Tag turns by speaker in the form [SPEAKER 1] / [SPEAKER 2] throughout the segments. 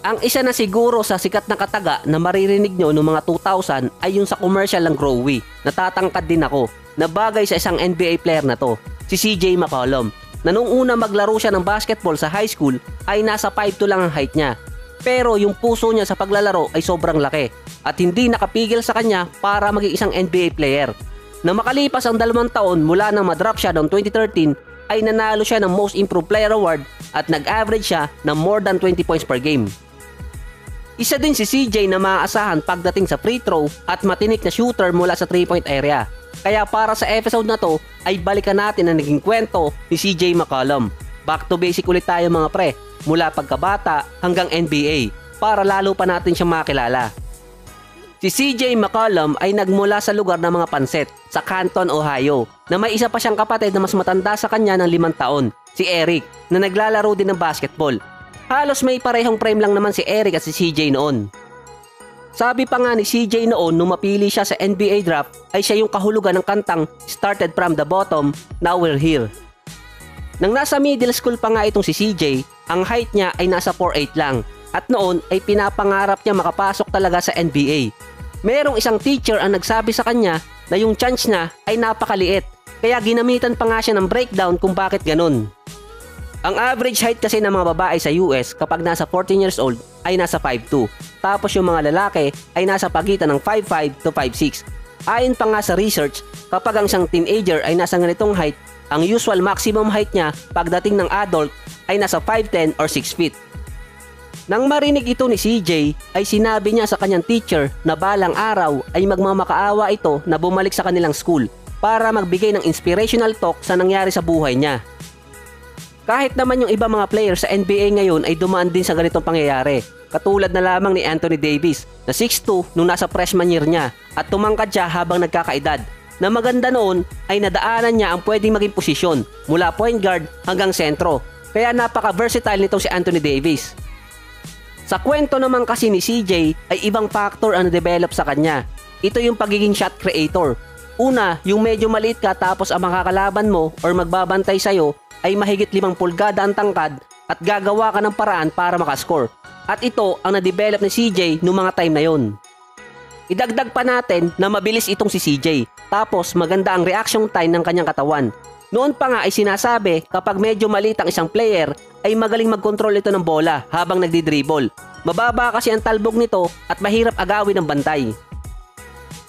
[SPEAKER 1] Ang isa na siguro sa sikat na kataga na maririnig nyo noong mga 2000 ay yung sa commercial ng Growy. Natatangkad din ako na bagay sa isang NBA player na to, si CJ McCollum, na nung una maglaro siya ng basketball sa high school ay nasa 5'2 lang ang height niya. Pero yung puso niya sa paglalaro ay sobrang laki at hindi nakapigil sa kanya para maging isang NBA player. Na makalipas ang 2 taon mula nang madrop siya noong 2013 ay nanalo siya ng Most Improved Player Award at nag-average siya ng more than 20 points per game. Isa din si CJ na maaasahan pagdating sa free throw at matinik na shooter mula sa 3-point area. Kaya para sa episode na to ay balikan natin ang naging kwento ni CJ McCollum. Back to basic ulit tayo mga pre, mula pagkabata hanggang NBA para lalo pa natin siyang makilala. Si CJ McCollum ay nagmula sa lugar ng mga panset sa Canton, Ohio, na may isa pa siyang kapatid na mas matanda sa kanya ng 5 taon, si Eric, na naglalaro din ng basketball. Halos may parehong frame lang naman si Eric at si CJ noon. Sabi pa nga ni CJ noon nung mapili siya sa NBA draft ay siya yung kahulugan ng kantang Started from the Bottom, Now We're Here. Nang nasa middle school pa nga itong si CJ, ang height niya ay nasa 4'8 lang at noon ay pinapangarap niya makapasok talaga sa NBA. Merong isang teacher ang nagsabi sa kanya na yung chance niya ay napakaliit kaya ginamitan pa nga siya ng breakdown kung bakit ganun. Ang average height kasi ng mga babae sa US kapag nasa 14 years old ay nasa 5'2". Tapos yung mga lalaki ay nasa pagitan ng 5'5 to 5'6". Ayon pa nga sa research, kapag ang isang teenager ay nasa ganitong height, ang usual maximum height niya pagdating ng adult ay nasa 5'10 or 6 feet. Nang marinig ito ni CJ ay sinabi niya sa kanyang teacher na balang araw ay magmamakaawa ito na bumalik sa kanilang school para magbigay ng inspirational talk sa nangyari sa buhay niya. Kahit naman yung iba mga players sa NBA ngayon ay dumaan din sa ganitong pangyayari. Katulad na lamang ni Anthony Davis na 6'2 nung nasa freshman year niya at tumangkad siya habang nagkakaedad. Na maganda noon ay nadaanan niya ang pwedeng maging posisyon mula point guard hanggang sentro. Kaya napaka-versatile nitong si Anthony Davis. Sa kwento naman kasi ni CJ ay ibang factor ang na-develop sa kanya. Ito yung pagiging shot creator. Una, yung medyo maliit ka tapos ang makakalaban mo or magbabantay sa'yo ay mahigit 5 pulgada ang tangkad at gagawa ka ng paraan para makascore. At ito ang na-develop ni CJ noong mga time na yon. Idagdag pa natin na mabilis itong si CJ, tapos maganda ang reaction time ng kanyang katawan. Noon pa nga ay sinasabi kapag medyo maliit ang isang player ay magaling mag-control ito ng bola habang nagdi-dribble. Mababa kasi ang talbog nito at mahirap agawin ng bantay.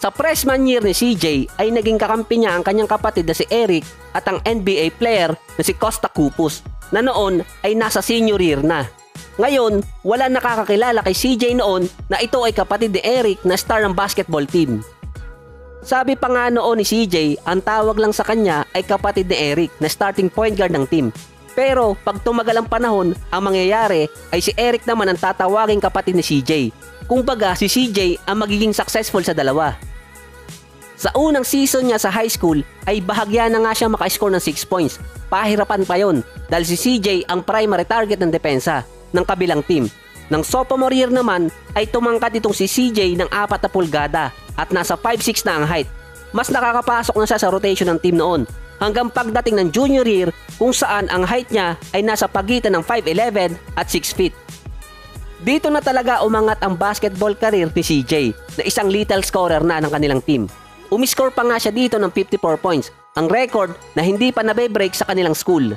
[SPEAKER 1] Sa freshman year ni CJ ay naging kakampi niya ang kanyang kapatid na si Eric at ang NBA player na si Costa Kupus na noon ay nasa senior year na. Ngayon, wala nakakakilala kay CJ noon na ito ay kapatid ni Eric na star ng basketball team. Sabi pa nga noon ni CJ, ang tawag lang sa kanya ay kapatid ni Eric na starting point guard ng team. Pero pag tumagal ang panahon, ang mangyayari ay si Eric naman ang tatawaging kapatid ni CJ. Kumbaga si CJ ang magiging successful sa dalawa. Sa unang season niya sa high school ay bahagya na nga siya maka-score ng 6 points. Pahirapan pa yon dahil si CJ ang primary target ng depensa ng kabilang team. Nang sophomore year naman ay tumangkad itong si CJ ng 4 na pulgada at nasa 5'6 na ang height. Mas nakakapasok na siya sa rotation ng team noon hanggang pagdating ng junior year kung saan ang height niya ay nasa pagitan ng 5'11 at 6 feet. Dito na talaga umangat ang basketball career ni CJ na isang lethal scorer na ng kanilang team. Umiscore pa nga siya dito ng 54 points, ang record na hindi pa nabe-break sa kanilang school.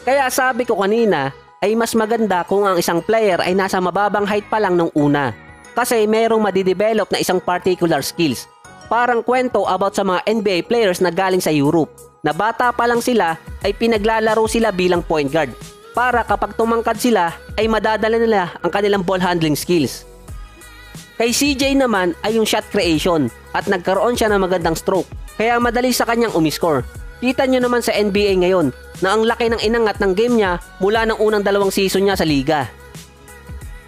[SPEAKER 1] Kaya sabi ko kanina ay mas maganda kung ang isang player ay nasa mababang height pa lang nung una. Kasi merong madidevelop na isang particular skills. Parang kwento about sa mga NBA players na galing sa Europe, na bata pa lang sila ay pinaglalaro sila bilang point guard para kapag tumangkad sila ay madadala nila ang kanilang ball handling skills. Kay CJ naman ay yung shot creation at nagkaroon siya ng magandang stroke kaya madali sa kanyang umiscore. Kita nyo naman sa NBA ngayon na ang laki ng inangat ng game niya mula ng unang 2 season niya sa liga.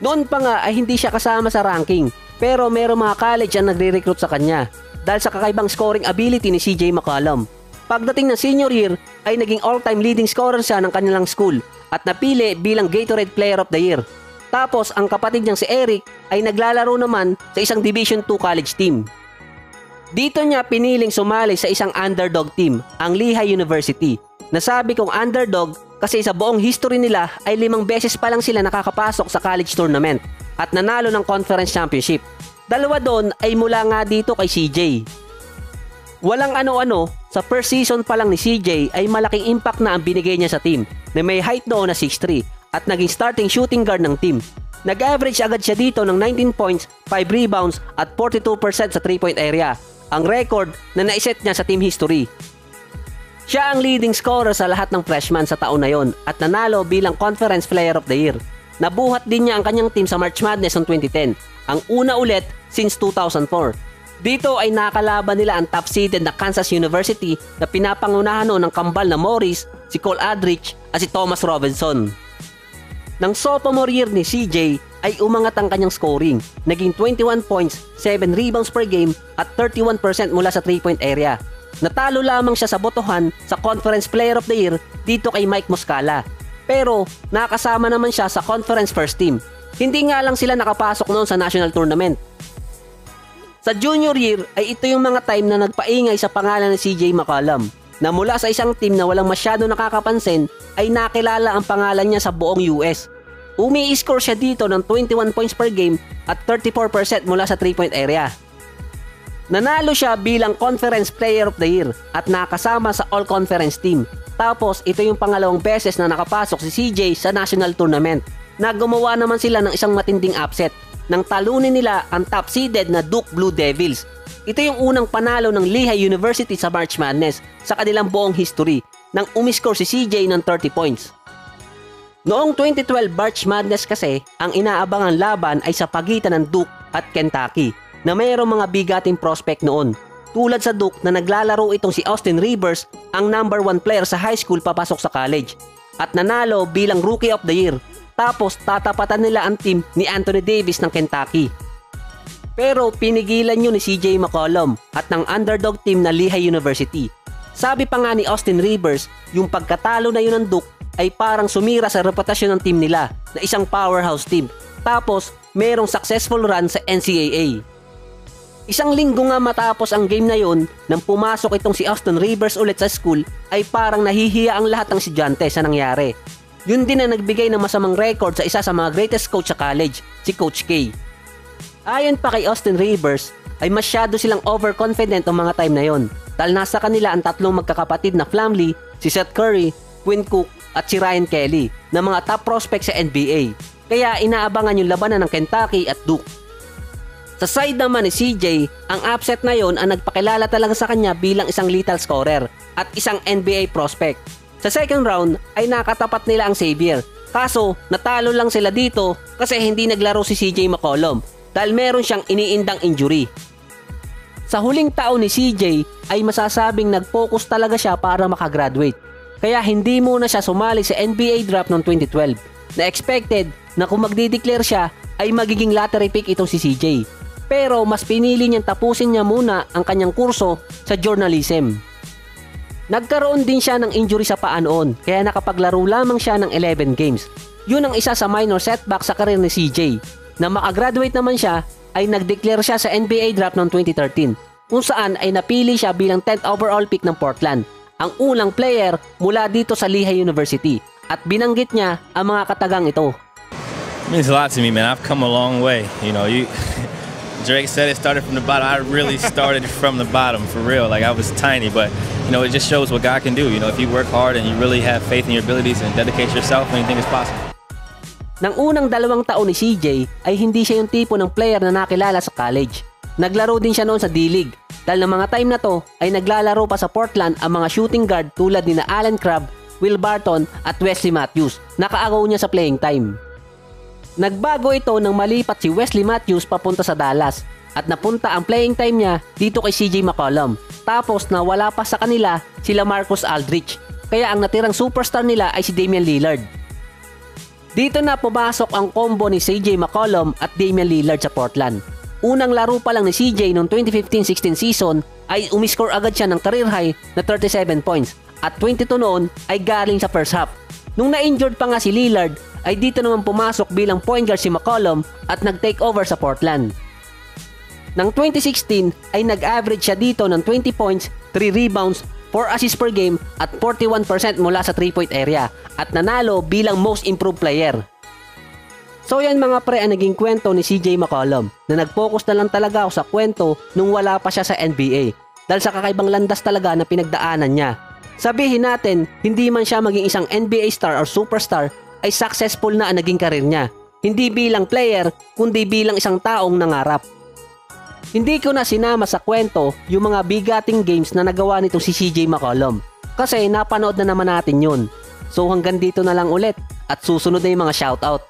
[SPEAKER 1] Noon pa nga ay hindi siya kasama sa ranking pero merong mga college ang nagre-recruit sa kanya dahil sa kakaibang scoring ability ni CJ McCollum. Pagdating ng senior year ay naging all-time leading scorer siya ng kanilang school at napili bilang Gatorade Player of the Year. Tapos ang kapatid niyang si Eric ay naglalaro naman sa isang Division 2 college team. Dito niya piniling sumali sa isang underdog team, ang Lehigh University. Nasabi kong underdog Kasi sa buong history nila ay 5 beses pa lang sila nakakapasok sa college tournament at nanalo ng conference championship. 2 doon ay mula nga dito kay CJ. Walang ano-ano, sa first season pa lang ni CJ ay malaking impact na ang binigay niya sa team na may height noon na 6'3" at naging starting shooting guard ng team. Nag-average agad siya dito ng 19 points, 5 rebounds at 42% sa 3-point area, ang record na naiset niya sa team history. Siya ang leading scorer sa lahat ng freshman sa taon na yon at nanalo bilang Conference Player of the Year. Nabuhat din niya ang kanyang team sa March Madness noong 2010, ang una ulit since 2004. Dito ay nakalaban nila ang top-seeded na Kansas University na pinapangunahan noon ng kambal na Morris, si Cole Aldrich at si Thomas Robinson. Nang sophomore year ni CJ ay umangat ang kanyang scoring, naging 21 points, 7 rebounds per game at 31% mula sa 3-point area. Natalo lamang siya sa botohan sa Conference Player of the Year dito kay Mike Muscala. Pero nakasama naman siya sa Conference First Team. Hindi nga lang sila nakapasok noon sa National Tournament. Sa junior year ay ito yung mga time na nagpaingay sa pangalan ni CJ McCollum, na mula sa isang team na walang masyado nakakapansin ay nakilala ang pangalan niya sa buong US. Umi-score siya dito ng 21 points per game at 34% mula sa 3-point area. Nanalo siya bilang Conference Player of the Year at nakasama sa All-Conference team. Tapos ito yung pangalawang beses na nakapasok si CJ sa National Tournament, na gumawa naman sila ng isang matinding upset nang talunin nila ang top-seeded na Duke Blue Devils. Ito yung unang panalo ng Lehigh University sa March Madness sa kanilang buong history nang umiscore si CJ ng 30 points. Noong 2012 March Madness kasi, ang inaabangan laban ay sa pagitan ng Duke at Kentucky, na mayroong mga bigating prospect noon. Tulad sa Duke na naglalaro itong si Austin Rivers, ang number 1 player sa high school papasok sa college, at nanalo bilang Rookie of the Year. Tapos tatapatan nila ang team ni Anthony Davis ng Kentucky. Pero pinigilan yun ni CJ McCollum at ng underdog team na Lehigh University. Sabi pa nga ni Austin Rivers, yung pagkatalo na yun ng Duke ay parang sumira sa reputasyon ng team nila na isang powerhouse team. Tapos merong successful run sa NCAA. Isang linggo nga matapos ang game na yon, nang pumasok itong si Austin Rivers ulit sa school, ay parang nahihiya ang lahat ng estudyante sa nangyari. Yun din na nagbigay ng masamang record sa isa sa mga greatest coach sa college, si Coach K. Ayon pa kay Austin Rivers, ay masyado silang overconfident ang mga time na yon, dahil nasa kanila ang 3 magkakapatid na Plumlee, si Seth Curry, Quinn Cook at si Ryan Kelly, na mga top prospects sa NBA. Kaya inaabangan yung labanan ng Kentucky at Duke. Sa side naman ni CJ, ang upset na yon ang nagpakilala talaga sa kanya bilang isang lethal scorer at isang NBA prospect. Sa second round ay nakatapat nila ang Xavier, kaso natalo lang sila dito kasi hindi naglaro si CJ McCollum dahil meron siyang iniindang injury. Sa huling taon ni CJ ay masasabing nag-focus talaga siya para makagraduate, kaya hindi muna siya sumali sa NBA draft noong 2012 na expected na kung magdideclare siya ay magiging lottery pick itong si CJ. Pero mas pinili niyang tapusin niya muna ang kanyang kurso sa journalism. Nagkaroon din siya ng injury sa paa noon, kaya nakapaglaro lamang siya ng 11 games. Yun ang isa sa minor setback sa karir ni CJ. Na makagraduate naman siya, ay nag-declare siya sa NBA draft noong 2013, kung saan ay napili siya bilang 10th overall pick ng Portland, ang unang player mula dito sa Lehigh University, at binanggit niya ang mga katagang ito.
[SPEAKER 2] It means a lot to me, man. I've come a long way. You know, Drake said it started from the bottom. I really started from the bottom, for real. Like, I was tiny, but, you know, it just shows what God can do. You know, if you work hard and you really have faith in your abilities and dedicate yourself, anything is possible.
[SPEAKER 1] Nang unang 2 taon ni CJ ay hindi siya yung tipo ng player na nakilala sa college. Naglaro din siya noon sa D-League. Dahil ng mga time na to ay naglalaro pa sa Portland ang mga shooting guard tulad ni Allen Crabbe, Will Barton at Wesley Matthews. Nakaagaw niya sa playing time. Nagbago ito nang malipat si Wesley Matthews papunta sa Dallas at napunta ang playing time niya dito kay CJ McCollum. Tapos nawala pa sa kanila sila Marcus Aldrich, kaya ang natirang superstar nila ay si Damian Lillard. Dito na pumasok ang combo ni CJ McCollum at Damian Lillard sa Portland. Unang laro pa lang ni CJ noong 2015-16 season ay umiscore agad siya ng career high na 37 points at 22 noon ay galing sa first half. Nung na-injured pa nga si Lillard ay dito naman pumasok bilang point guard si McCollum at nag-take over sa Portland. Nang 2016 ay nag-average siya dito ng 20 points, 3 rebounds, 4 assists per game at 41% mula sa 3-point area at nanalo bilang most improved player. So yan mga pre ang naging kwento ni CJ McCollum na nag-focus na lang talaga ako sa kwento nung wala pa siya sa NBA dahil sa kakaibang landas talaga na pinagdaanan niya. Sabihin natin, hindi man siya maging isang NBA star or superstar ay successful na ang naging karir niya. Hindi bilang player, kundi bilang isang taong nangarap. Hindi ko na sinama sa kwento yung mga bigating games na nagawa nito si CJ McCollum kasi napanood na naman natin yun. So hanggang dito na lang ulit at susunod na yung mga shoutout.